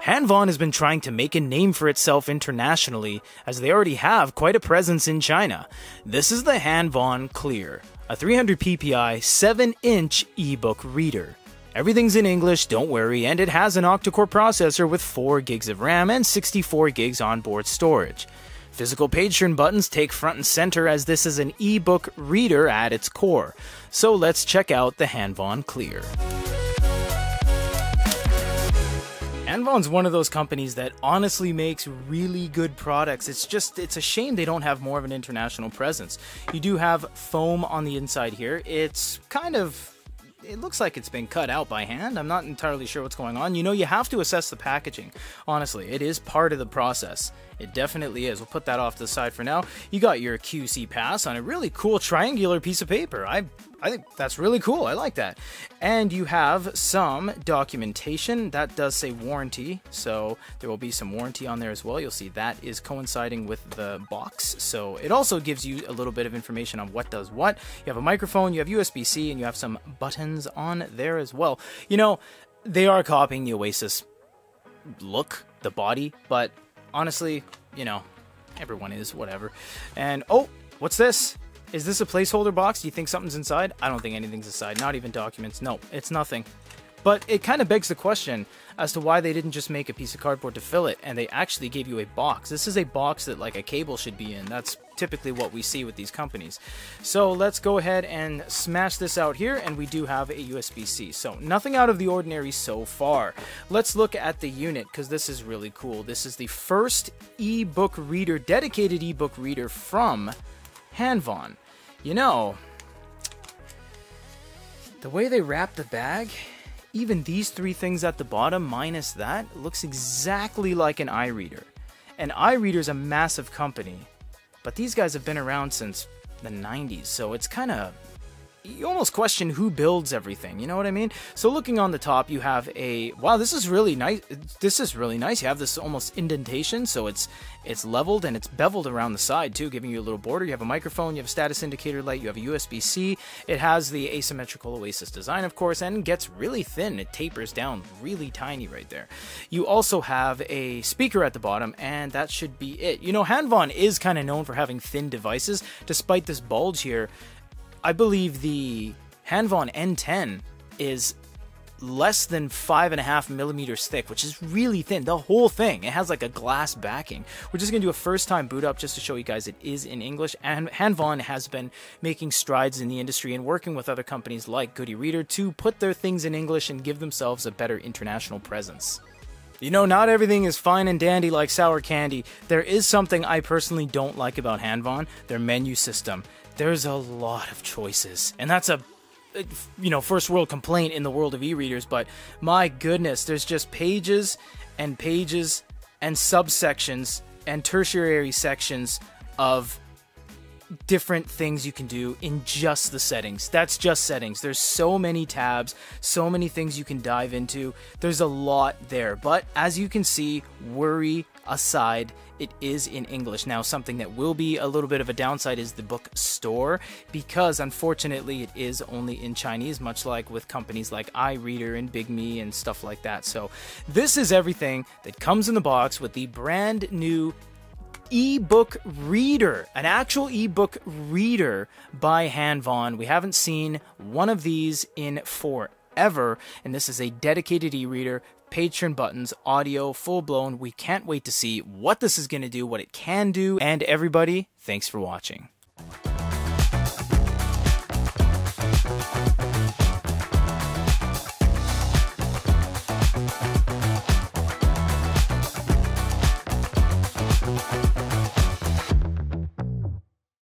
Hanvon has been trying to make a name for itself internationally, as they already have quite a presence in China. This is the Hanvon Clear, a 300 ppi 7-inch ebook reader. Everything's in English, don't worry, and it has an octa-core processor with 4 gigs of RAM and 64 gigs onboard storage. Physical page turn buttons take front and center, as this is an ebook reader at its core. So let's check out the Hanvon Clear. Hanvon's one of those companies that honestly makes really good products. It's a shame they don't have more of an international presence. You do have foam on the inside here. It looks like it's been cut out by hand. I'm not entirely sure what's going on. You know, you have to assess the packaging. Honestly, it is part of the process. It definitely is. We'll put that off to the side for now. You got your QC pass on a really cool triangular piece of paper. I think that's really cool. I like that. And you have some documentation. That does say warranty, so there will be some warranty on there as well. You'll see that is coinciding with the box. So it also gives you a little bit of information on what does what. You have a microphone, you have USB-C, and you have some buttons on there as well. You know, they are copying the Oasis look, the body, but honestly, you know, everyone is, whatever. And, oh, what's this? Is this a placeholder box? Do you think something's inside? I don't think anything's inside, not even documents. No, it's nothing. But it kind of begs the question as to why they didn't just make a piece of cardboard to fill it, and they actually gave you a box. This is a box that, like, a cable should be in. That's typically what we see with these companies. So let's go ahead and smash this out here, and we do have a USB-C. So nothing out of the ordinary so far. Let's look at the unit, because this is really cool. This is the first ebook reader, dedicated ebook reader from Hanvon. You know, the way they wrap the bag, even these 3 things at the bottom minus that, looks exactly like an iReader. And iReader's a massive company, but these guys have been around since the 90s, so it's kind of, you almost question who builds everything, you know what I mean? So looking on the top, you have a, wow, this is really nice. This is really nice. You have this almost indentation, so it's leveled and it's beveled around the side too, giving you a little border. You have a microphone, you have a status indicator light, you have a USB-C. It has the asymmetrical Oasis design, of course, and gets really thin. It tapers down really tiny right there. You also have a speaker at the bottom, and that should be it. You know, Hanvon is kind of known for having thin devices, despite this bulge here. I believe the Hanvon N10 is less than 5.5 millimeters thick, which is really thin. The whole thing, it has like a glass backing. We're just going to do a first-time boot up just to show you guys it is in English. And Hanvon has been making strides in the industry and working with other companies like Goody Reader to put their things in English and give themselves a better international presence. You know, not everything is fine and dandy like sour candy. There is something I personally don't like about Hanvon, their menu system. There's a lot of choices, and that's a, you know, first world complaint in the world of e-readers, but my goodness, there's just pages and pages and subsections and tertiary sections of different things you can do in just the settings. That's just settings. There's so many tabs, so many things you can dive into. There's a lot there, but as you can see, worry aside, it is in English. Now, something that will be a little bit of a downside is the bookstore, because unfortunately it is only in Chinese, much like with companies like iReader and Big Me and stuff like that. So this is everything that comes in the box with the brand new ebook reader, an actual ebook reader by Hanvon. We haven't seen one of these in forever, and this is a dedicated e-reader, page turn buttons, audio, full blown. We can't wait to see what this is going to do, what it can do, and everybody, thanks for watching.